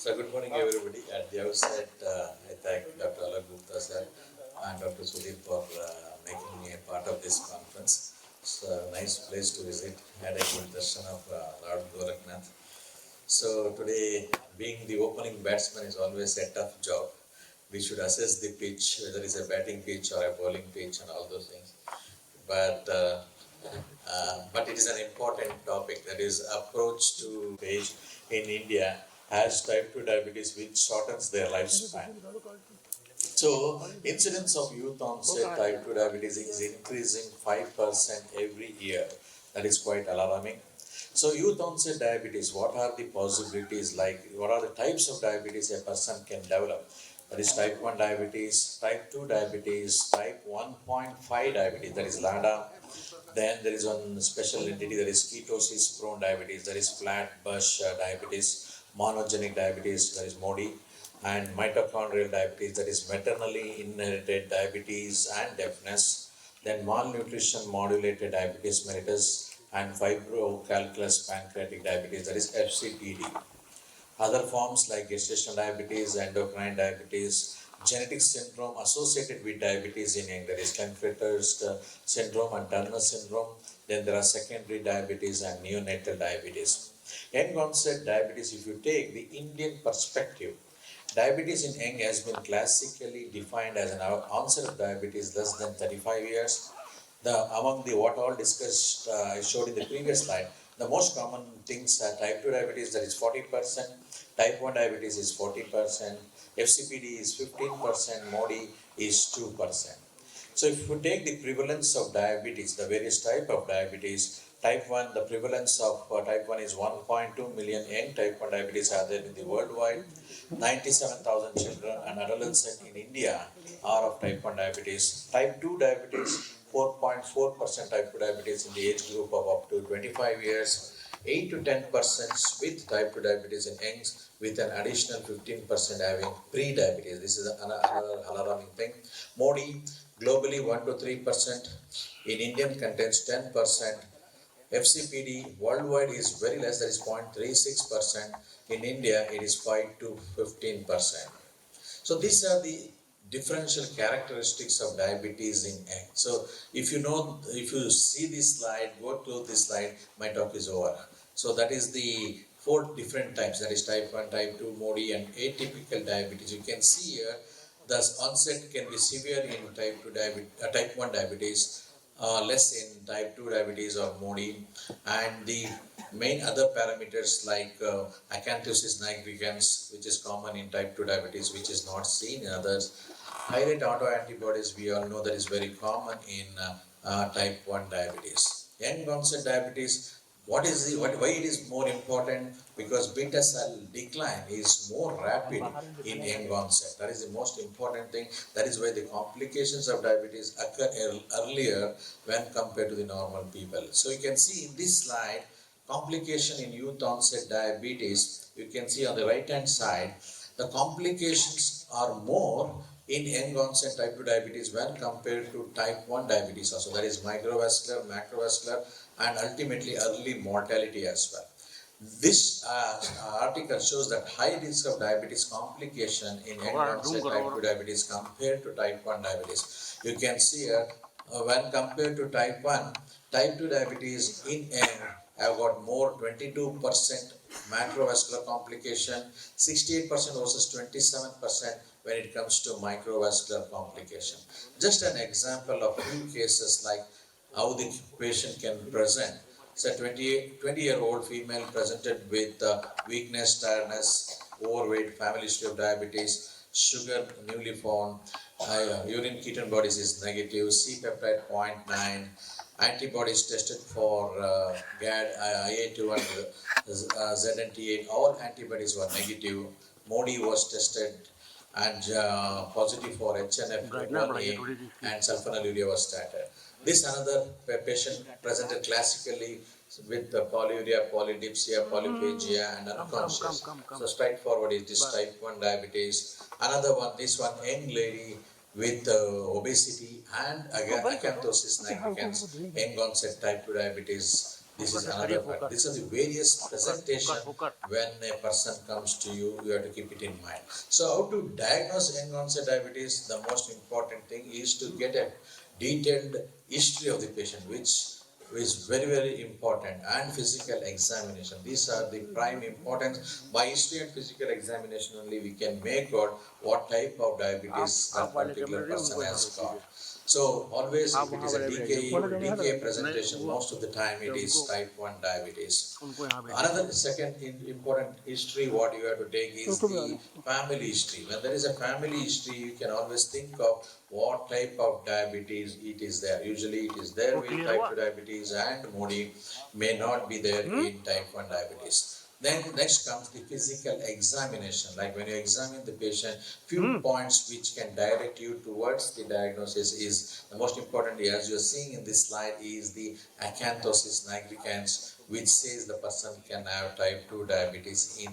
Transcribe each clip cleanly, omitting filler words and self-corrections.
So good morning everybody. At the outset, I thank Dr. Arvinda sir and Dr. Sudhir for making me a part of this conference. It's a nice place to visit. Had a good darshan of Lord Goraknath. So today, being the opening batsman is always a tough job. We should assess the pitch, whether it's a batting pitch or a bowling pitch and all those things. But it is an important topic, that is approach to age in India has type 2 diabetes which shortens their lifespan. So incidence of youth onset type 2 diabetes is increasing 5% every year. That is quite alarming. So youth onset diabetes, what are the possibilities, like what are the types of diabetes a person can develop? That is type 1 diabetes, type 2 diabetes, type 1.5 diabetes, that is LADA. Then there is one special entity, that is ketosis prone diabetes, that is flat bush diabetes, monogenic diabetes, that is MODI, and mitochondrial diabetes, that is maternally inherited diabetes and deafness. Then malnutrition modulated diabetes mellitus and fibrocalculous pancreatic diabetes, that is FCPD. Other forms like gestational diabetes, endocrine diabetes, genetic syndrome associated with diabetes in young, that is Klinefelter's syndrome and Turner syndrome. Then there are secondary diabetes and neonatal diabetes. Young onset diabetes, if you take the Indian perspective, diabetes in young has been classically defined as an onset of diabetes less than 35 years. Among the what all discussed, I showed in the previous slide, the most common things are type 2 diabetes, that is 40%, type 1 diabetes is 40%, FCPD is 15%, MODI is 2%. So if you take the prevalence of diabetes, the various type of diabetes, type 1, the prevalence of type 1 is 1.2 million young type 1 diabetes are there in the worldwide. 97,000 children and adolescents in India are of type 1 diabetes. Type 2 diabetes, 4.4% type 2 diabetes in the age group of up to 25 years. 8 to 10% with type 2 diabetes in youngs, with an additional 15% having pre-diabetes. This is another alarming thing. MODI, globally 1 to 3%. In India contains 10%. FCPD worldwide is very less, that is 0.36%. In India, it is 5 to 15%. So these are the differential characteristics of diabetes in young. So if you see this slide, go to this slide, my talk is over. So that is the 4 different types, that is type 1, type 2, MODI and atypical diabetes. You can see here, the onset can be severe in type 1 diabetes, less in type 2 diabetes or MODI, and the main other parameters like acanthosis nigricans, which is common in type 2 diabetes, which is not seen in others. High rate autoantibodies, we all know that is very common in type 1 diabetes. Young onset diabetes, why it is more important? Because beta cell decline is more rapid in young onset. That is the most important thing. That is why the complications of diabetes occur earlier when compared to the normal people. So you can see in this slide, complication in youth onset diabetes. You can see on the right hand side, the complications are more in young onset type 2 diabetes when compared to type 1 diabetes also. That is microvascular, macrovascular, and ultimately early mortality as well. This article shows that high risk of diabetes complication in young onset type 2 diabetes compared to type 1 diabetes. You can see here, when compared to type 1, type 2 diabetes in young have got more 22% macrovascular complication, 68% versus 27% when it comes to microvascular complication. Just an example of few cases like how the patient can present. So 20-year-old female presented with weakness, tiredness, overweight, family history of diabetes, sugar newly found, urine ketone bodies is negative, C-peptide 0.9, antibodies tested for GAD, IA2 and ZNT8, all antibodies were negative. MODI was tested and positive for HNF1A and sulfonylurea was started. This another patient presented classically with polyuria, polydipsia, polyphagia and unconscious. So straightforward is this type 1 diabetes. Another one, this one young lady with obesity and again acanthosis nigricans, young onset type 2 diabetes. This is another fact. These are the various presentation when a person comes to you, you have to keep it in mind. So how to diagnose young onset diabetes? The most important thing is to get a detailed history of the patient, which is very, very important, and physical examination. These are the prime importance. By history and physical examination only we can make out what type of diabetes that particular person has got. So always if it is a DKA presentation, most of the time it is type 1 diabetes. Another second important history what you have to take is the family history. When there is a family history, you can always think of what type of diabetes it is there. Usually it is there with type 2 diabetes, and Modi may not be there in type 1 diabetes. Then next comes the physical examination. Like when you examine the patient, few points which can direct you towards the diagnosis is the most important. As you are seeing in this slide is the acanthosis nigricans, which says the person can have type 2 diabetes in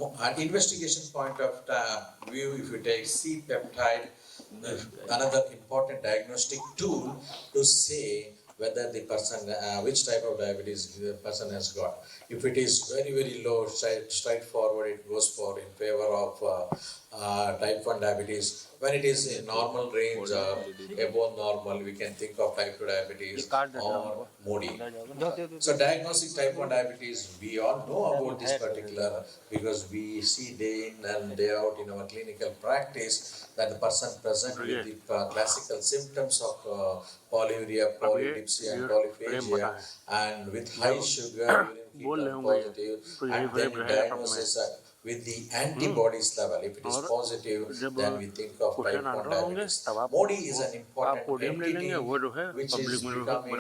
young. An investigation point of view, if you take C-peptide, another important diagnostic tool to say whether the person, which type of diabetes the person has got. If it is very, very low, straightforward, it goes for in favor of type 1 diabetes. When it is in normal range, above normal, we can think of type 2 diabetes or Modi. So diagnosing type 1 diabetes, we all know about this particular because we see day in and day out in our clinical practice that the person present with the classical symptoms of polyuria, polydipsia and polyphagia, and with high sugar, urine positive, and then diagnosis with the antibodies level. If it is positive, then we think of type 1 diabetes. Modi is an important entity which is becoming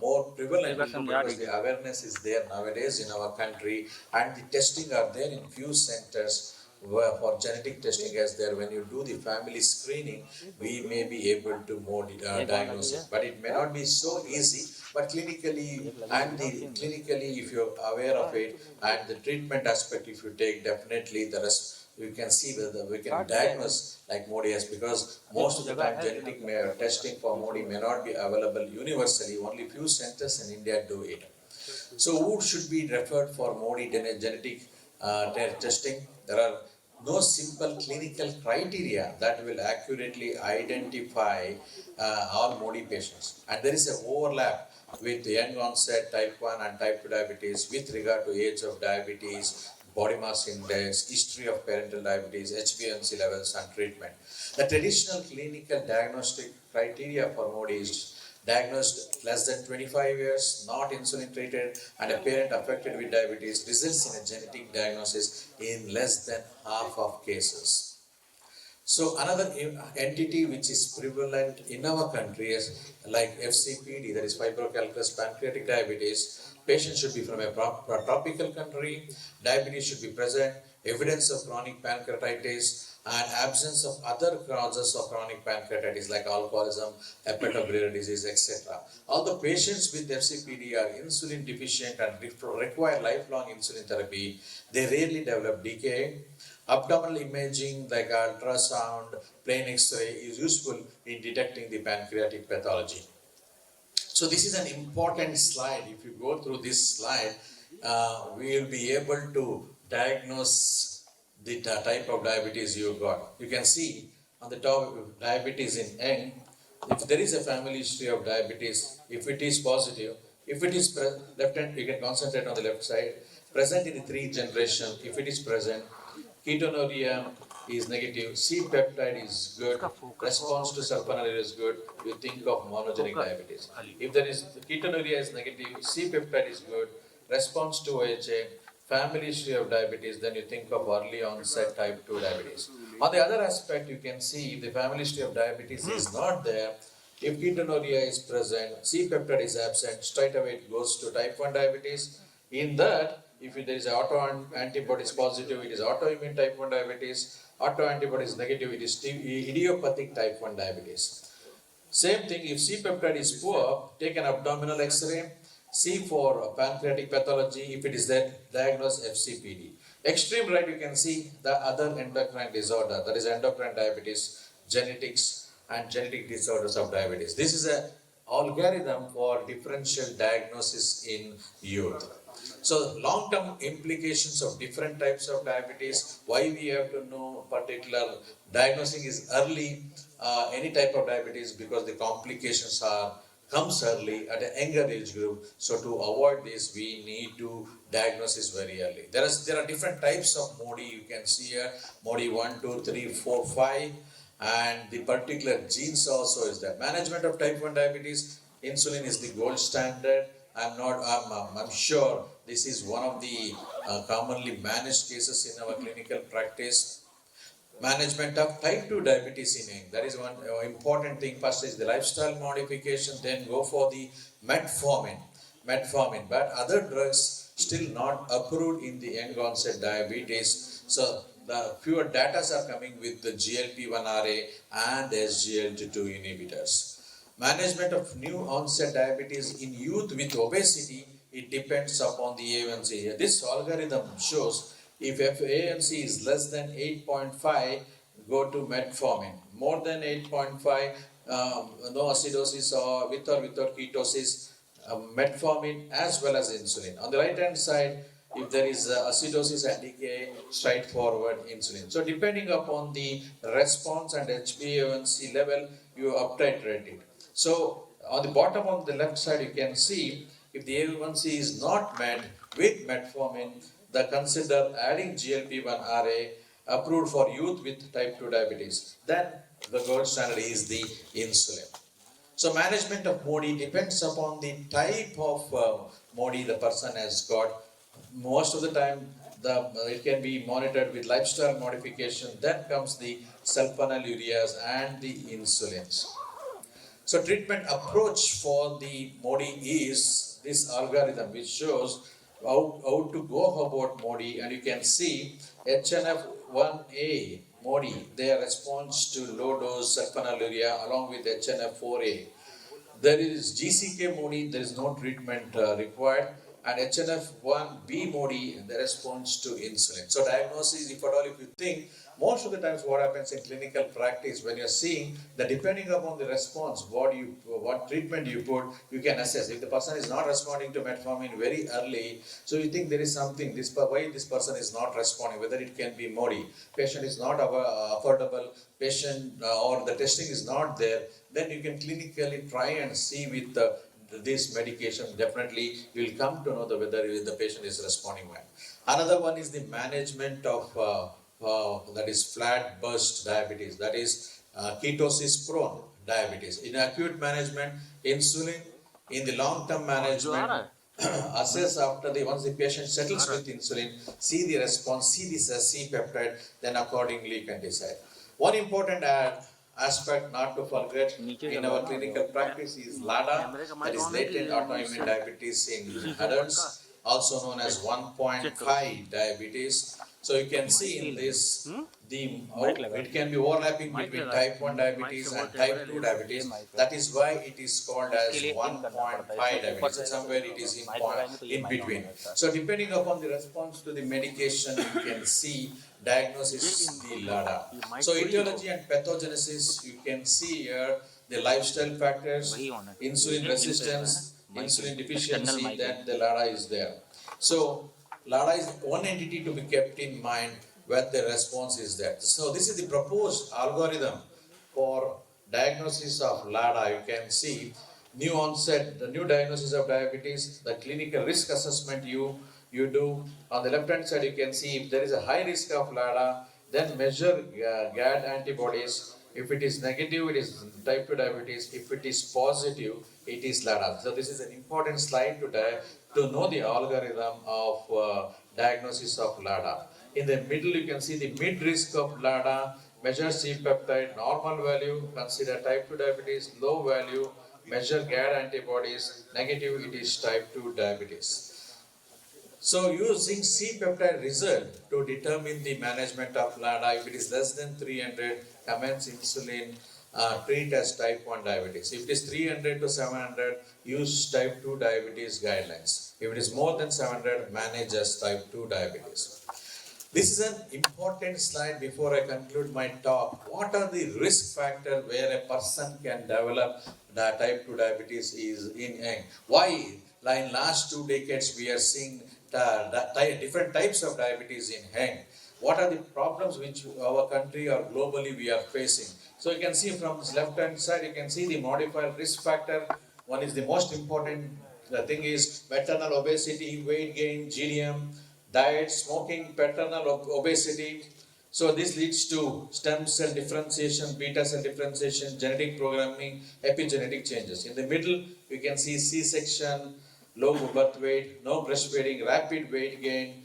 more prevalent because the awareness is there nowadays in our country, and the testing are there in few centers. For genetic testing as there, when you do the family screening, we may be able to more diagnose it, but it may not be so easy. But clinically, if you're aware of it, and the treatment aspect, if you take, definitely the rest, you can see whether we can diagnose like Modi has, because most of the time genetic testing for Modi may not be available universally. Only few centers in India do it. So who should be referred for Modi genetic testing? There are no simple clinical criteria that will accurately identify all Modi patients, and there is an overlap with young onset type 1 and type 2 diabetes with regard to age of diabetes, body mass index, history of parental diabetes, HbA1c levels and treatment. The traditional clinical diagnostic criteria for Modi is diagnosed less than 25 years, not insulin treated, and a parent affected with diabetes results in a genetic diagnosis in less than half of cases. So another entity which is prevalent in our country is like FCPD, that is fibrocalculous pancreatic diabetes. Patient should be from a tropical country, diabetes should be present, evidence of chronic pancreatitis, and absence of other causes of chronic pancreatitis like alcoholism, hepatobiliary disease, etc. All the patients with FCPD are insulin deficient and require lifelong insulin therapy. They rarely develop DKA. Abdominal imaging like ultrasound, plain X-ray is useful in detecting the pancreatic pathology. So this is an important slide. If you go through this slide, we will be able to diagnose the type of diabetes you got. You can see on the top diabetes in young. If there is a family history of diabetes, if it is positive, if it is left hand, you can concentrate on the left side. Present in the 3 generation, if it is present, ketonuria is negative, C-peptide is good, response to sulfonylurea is good, you think of monogenic diabetes. If there is ketonuria is negative, C-peptide is good, response to OHA, family history of diabetes, then you think of early onset type 2 diabetes. On the other aspect, you can see if the family history of diabetes is not there, if ketonuria is present, C-peptide is absent, straight away it goes to type 1 diabetes. In that, if there is autoantibodies positive, it is autoimmune type 1 diabetes. Autoantibodies negative, it is idiopathic type 1 diabetes. Same thing, if C-peptide is poor, take an abdominal X-ray, see for pancreatic pathology. If it is there, diagnose FCPD. Extreme right, you can see the other endocrine disorder, that is endocrine diabetes, genetics and genetic disorders of diabetes. This is a algorithm for differential diagnosis in youth. So long-term implications of different types of diabetes, why we have to know particular diagnosing is early, any type of diabetes, because the complications comes early at a younger age group. So to avoid this, we need to diagnose this very early. There are different types of MODI. You can see here MODI 1, 2, 3, 4, 5, and the particular genes also is there. Management of type 1 diabetes, insulin is the gold standard. I'm sure this is one of the commonly managed cases in our clinical practice. Management of type 2 diabetes in young. That is one important thing. First is the lifestyle modification, then go for the metformin. But other drugs still not approved in the young onset diabetes. So the fewer data are coming with the GLP-1RA and SGLT2 inhibitors. Management of new onset diabetes in youth with obesity, it depends upon the A1C. This algorithm shows if A1C is less than 8.5, go to metformin. More than 8.5, no acidosis or without ketosis, metformin as well as insulin. On the right hand side, if there is acidosis and decay, straightforward insulin. So depending upon the response and HbA1c level, you uptitrate it. So on the bottom of the left side, you can see if the A1C is not met with metformin, the consider adding GLP-1RA approved for youth with type 2 diabetes. Then the gold standard is the insulin. So management of MODI depends upon the type of MODI the person has got. Most of the time, it can be monitored with lifestyle modification. Then comes the sulfonylureas and the insulins. So treatment approach for the MODI is this algorithm which shows how to go about MODI, and you can see HNF1A MODI, their response to low dose sulfonylurea along with HNF4A. There is GCK MODI, there is no treatment required, and HNF1B MODI, the response to insulin. So diagnosis, if at all, if you think, most of the times what happens in clinical practice, when you're seeing that depending upon the response, what treatment you put, you can assess. If the person is not responding to metformin very early, so you think there is something, why this person is not responding, whether it can be MODI, patient is not affordable, patient or the testing is not there, then you can clinically try and see with this medication, definitely you will come to know whether the patient is responding well. Another one is the management of that is flat burst diabetes, that is ketosis prone diabetes. In acute management, insulin. In the long term management, assess after once the patient settles with insulin, see the response, see this C peptide, then accordingly you can decide. One important aspect not to forget in our clinical practice is LADA, that is latent autoimmune diabetes in adults, also known as 1.5 diabetes. So you can see in this, it can be overlapping between type 1 diabetes and type 2 diabetes. That is why it is called as 1.5 diabetes. Somewhere it is in between. So depending upon the response to the medication, you can see diagnosis the LADA. So etiology and pathogenesis, you can see here the lifestyle factors, insulin resistance, insulin deficiency, then the LADA is there. So LADA is one entity to be kept in mind when the response is there. So this is the proposed algorithm for diagnosis of LADA. You can see new onset, the new diagnosis of diabetes, the clinical risk assessment you do. On the left hand side, you can see if there is a high risk of LADA, then measure GAD antibodies. If it is negative, it is type 2 diabetes. If it is positive, it is LADA. So this is an important slide to know the algorithm of diagnosis of LADA. In the middle, you can see the mid risk of LADA, measure C-peptide, normal value, consider type 2 diabetes, low value, measure GAD antibodies, negative, it is type 2 diabetes. So using C-peptide result to determine the management of LADA, if it is less than 300, commence insulin, treat as type 1 diabetes. If it is 300 to 700, use type 2 diabetes guidelines. If it is more than 700, manage as type 2 diabetes. This is an important slide before I conclude my talk. What are the risk factors where a person can develop the type 2 diabetes is in young? Why? Like in last 2 decades, we are seeing different types of diabetes in young. What are the problems which our country or globally we are facing? So you can see from this left hand side, you can see the modified risk factor. One is the most important. The thing is maternal obesity, weight gain, GDM, diet, smoking, paternal obesity. So this leads to stem cell differentiation, beta cell differentiation, genetic programming, epigenetic changes. In the middle, you can see C-section, low birth weight, no breastfeeding, rapid weight gain,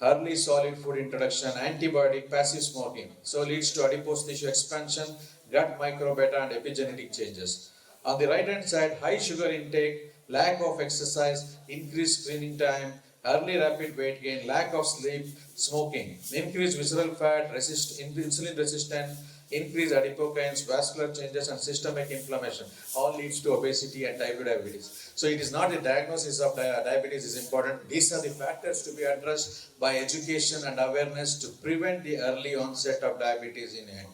early solid food introduction, antibiotic, passive smoking. So leads to adipose tissue expansion, gut microbiota and epigenetic changes. On the right hand side, high sugar intake, lack of exercise, increased screening time, early rapid weight gain, lack of sleep, smoking, increased visceral fat, insulin resistant, increased adipokines, vascular changes and systemic inflammation all leads to obesity and type 2 diabetes. So it is not the diagnosis of diabetes is important. These are the factors to be addressed by education and awareness to prevent the early onset of diabetes in young.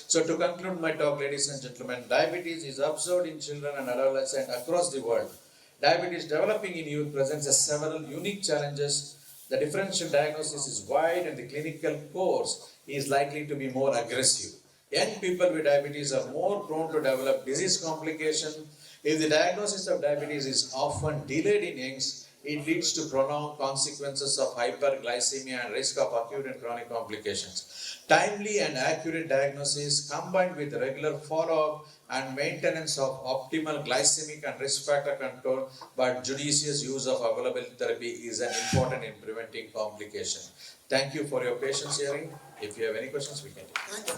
So to conclude my talk, ladies and gentlemen, diabetes is observed in children and adolescents across the world. Diabetes developing in youth presents several unique challenges. The differential diagnosis is wide and the clinical course is likely to be more aggressive. Young people with diabetes are more prone to develop disease complication. If the diagnosis of diabetes is often delayed in youngs, it leads to prolonged consequences of hyperglycemia and risk of acute and chronic complications. Timely and accurate diagnosis combined with regular follow-up and maintenance of optimal glycemic and risk factor control but judicious use of available therapy is an important in preventing complication. Thank you for your patience hearing. If you have any questions, we can take.